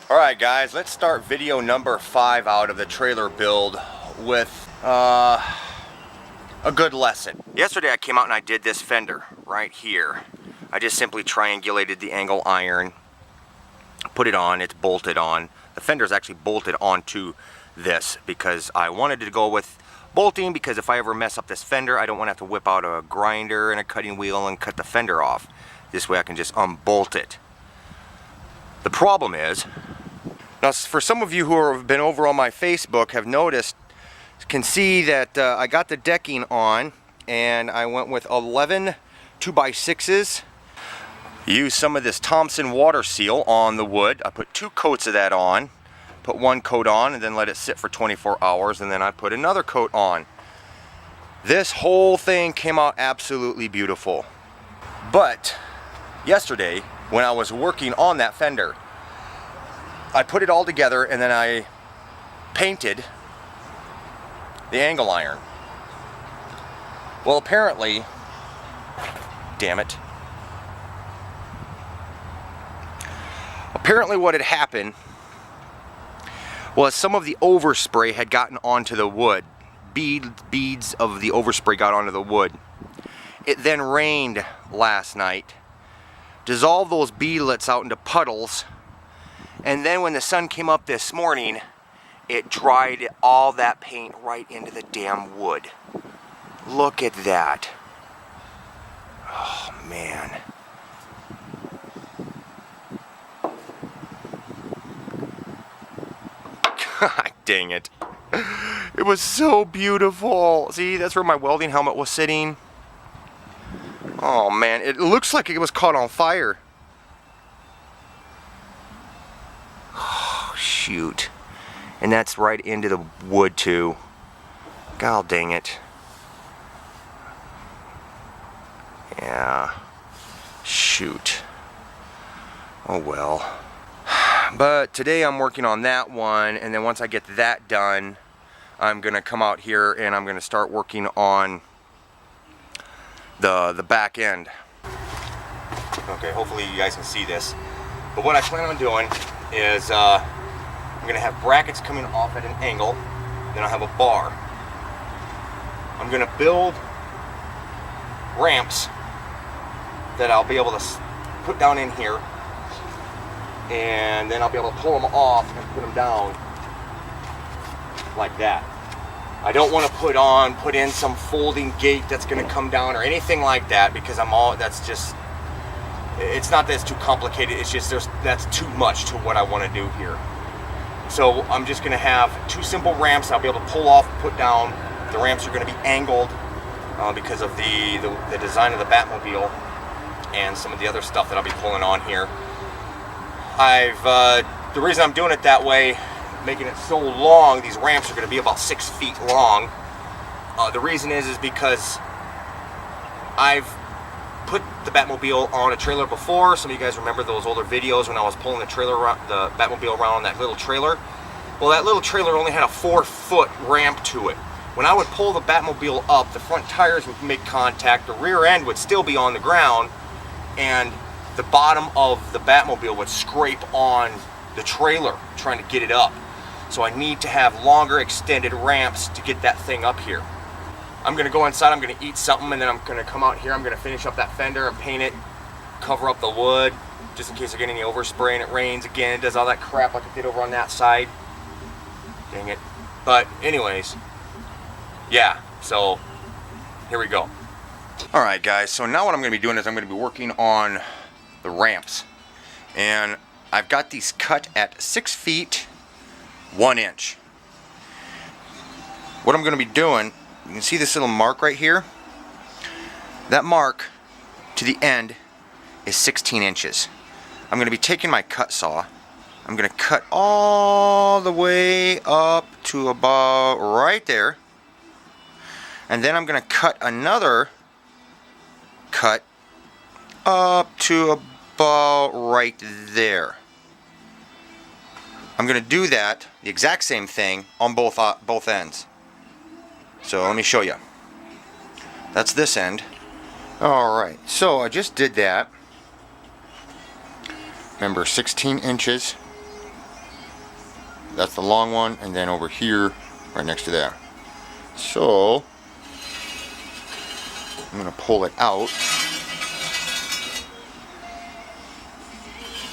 Alright guys, let's start video number 5 out of the trailer build with a good lesson. Yesterday I came out and I did this fender right here. I just simply triangulated the angle iron, put it on, it's bolted on. The fender is actually bolted onto this because I wanted to go with bolting, because if I ever mess up this fender, I don't want to have to whip out a grinder and a cutting wheel and cut the fender off. This way I can just unbolt it. The problem is, now for some of you who have been over on my Facebook have noticed, can see that I got the decking on and I went with 11 2x6s. Used some of this Thompson water seal on the wood. I put 2 coats of that on, put 1 coat on and then let it sit for 24 hours, and then I put another coat on. This whole thing came out absolutely beautiful. But yesterday when I was working on that fender, I put it all together and then I painted the angle iron. Well, apparently, damn it, apparently what had happened was some of the overspray had gotten onto the wood. Beads of the overspray got onto the wood. It then rained last night, dissolved those beadlets out into puddles, and then when the sun came up this morning, it dried all that paint right into the damn wood. Look at that. Oh man. God dang it. It was so beautiful. See, that's where my welding helmet was sitting. Oh man, it looks like it was caught on fire. Oh, shoot. And that's right into the wood too. God dang it. Yeah. Shoot. Oh well. But today I'm working on that one, and then once I get that done, I'm gonna come out here and I'm gonna start working on the back end. Okay, hopefully you guys can see this. But what I plan on doing is I'm gonna have brackets coming off at an angle, then I'll have a bar. I'm gonna build ramps that I'll be able to put down in here, and then I'll be able to pull them off and put them down like that. I don't want to put in some folding gate that's going to come down or anything like that, because that's just, it's not that it's too complicated, it's just that's too much to what I want to do here. So I'm just going to have 2 simple ramps I'll be able to pull off and put down. The ramps are going to be angled because of the design of the Batmobile and some of the other stuff that I'll be pulling on here. The reason I'm doing it that way, making it so long, these ramps are going to be about 6 feet long. The reason is because I've put the Batmobile on a trailer before. Some of you guys remember those older videos when I was pulling the Batmobile around on that little trailer. Well, that little trailer only had a 4-foot ramp to it. When I would pull the Batmobile up, the front tires would make contact, the rear end would still be on the ground, and the bottom of the Batmobile would scrape on the trailer trying to get it up. So I need to have longer extended ramps to get that thing up here. I'm going to go inside, I'm going to eat something, and then I'm going to come out here, I'm going to finish up that fender and paint it, cover up the wood, just in case I get any overspray and it rains again, it does all that crap like it did over on that side. Dang it. But anyways, yeah, so here we go. Alright guys, so now what I'm going to be doing is I'm going to be working on the ramps. And I've got these cut at 6 feet 1 inch. What I'm going to be doing, you can see this little mark right here. That mark to the end is 16 inches. I'm going to be taking my cut saw. I'm going to cut all the way up to about right there. And then I'm going to cut another cut up to about right there. I'm going to do that, the exact same thing, on both ends. So let me show you. That's this end. Alright, so I just did that. Remember, 16 inches That's the long one, and then over here, right next to that. So I'm going to pull it out.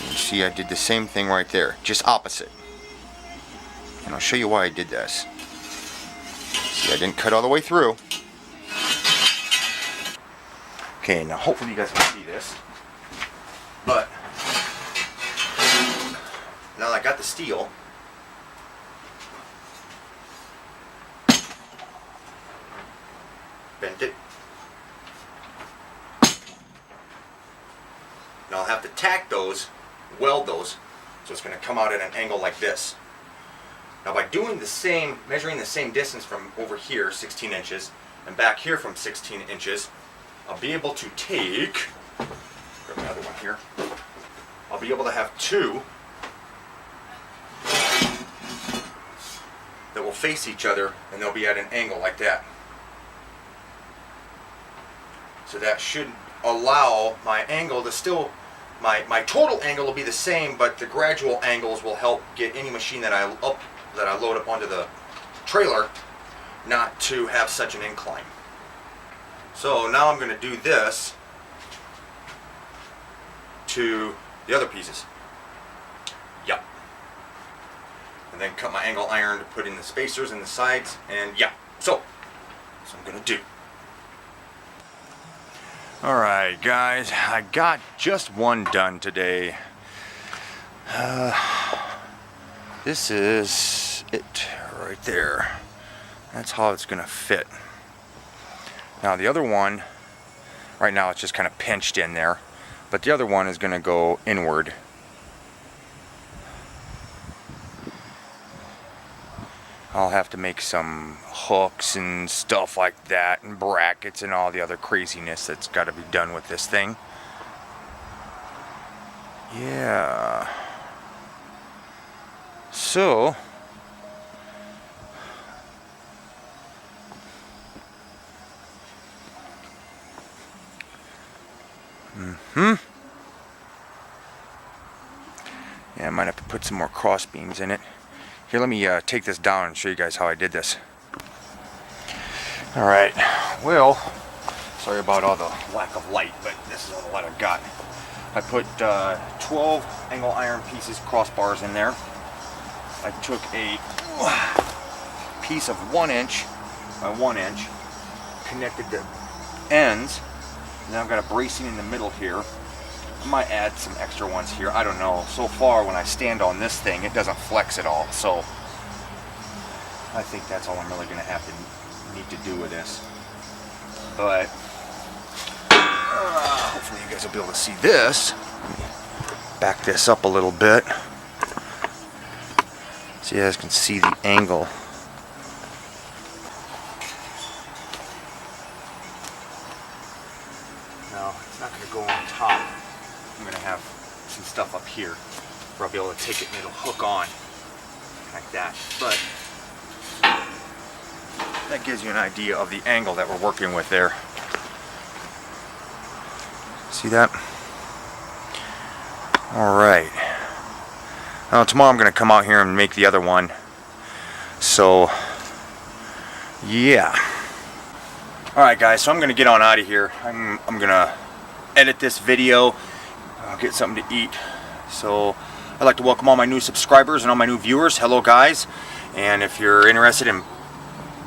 You see I did the same thing right there, just opposite. And I'll show you why I did this. See, I didn't cut all the way through. Okay, now hopefully you guys can see this. But now that I got the steel, bent it. Now I'll have to tack those, weld those, so it's going to come out at an angle like this. Now by doing the same, measuring the same distance from over here, 16 inches, and back here from 16 inches, I'll be able to take, grab another one here, I'll be able to have two that will face each other, and they'll be at an angle like that. So that should allow my angle to still, my total angle will be the same, but the gradual angles will help get any machine that I load up onto the trailer not to have such an incline. So now I'm going to do this to the other pieces. Yep. And then cut my angle iron to put in the spacers in the sides, and yeah. So that's what I'm going to do. Alright guys, I got just one done today. This is it right there. That's how it's going to fit. Now the other one, right now it's just kind of pinched in there, but the other one is going to go inward. I'll have to make some hooks and stuff like that, and brackets and all the other craziness that's got to be done with this thing. Yeah. So yeah, I might have to put some more cross beams in it. Here, let me take this down and show you guys how I did this. Alright, well, sorry about all the lack of light, but this is all the light I've got. I put 12 angle iron pieces, crossbars in there. I took a piece of 1 inch by 1 inch, connected the ends, and then I've got a bracing in the middle here. I might add some extra ones here, I don't know. So far when I stand on this thing, it doesn't flex at all, so I think that's all I'm really going to have to need to do with this. But hopefully you guys will be able to see this. Let me back this up a little bit so you guys can see the angle. No, it's not going to go on top. I'm going to have some stuff up here where I'll be able to take it and it'll hook on like that. But that gives you an idea of the angle that we're working with there. See that? Alright. Now tomorrow I'm going to come out here and make the other one. So, yeah. Alright guys, so I'm going to get on out of here. I'm going to edit this video. I'll get something to eat. So I'd like to welcome all my new subscribers and all my new viewers. Hello guys. And if you're interested in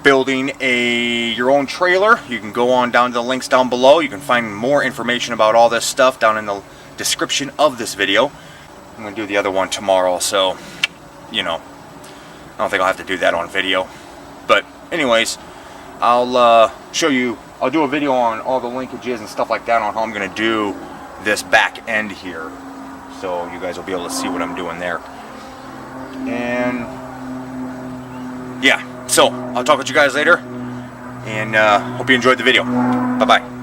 building your own trailer, you can go on down to the links down below. You can find more information about all this stuff down in the description of this video. I'm going to do the other one tomorrow, so you know, I don't think I'll have to do that on video. But anyways, I'll show you, I'll do a video on all the linkages and stuff like that on how I'm going to do this back end here, so you guys will be able to see what I'm doing there. And yeah, so I'll talk with you guys later, and hope you enjoyed the video. Bye bye.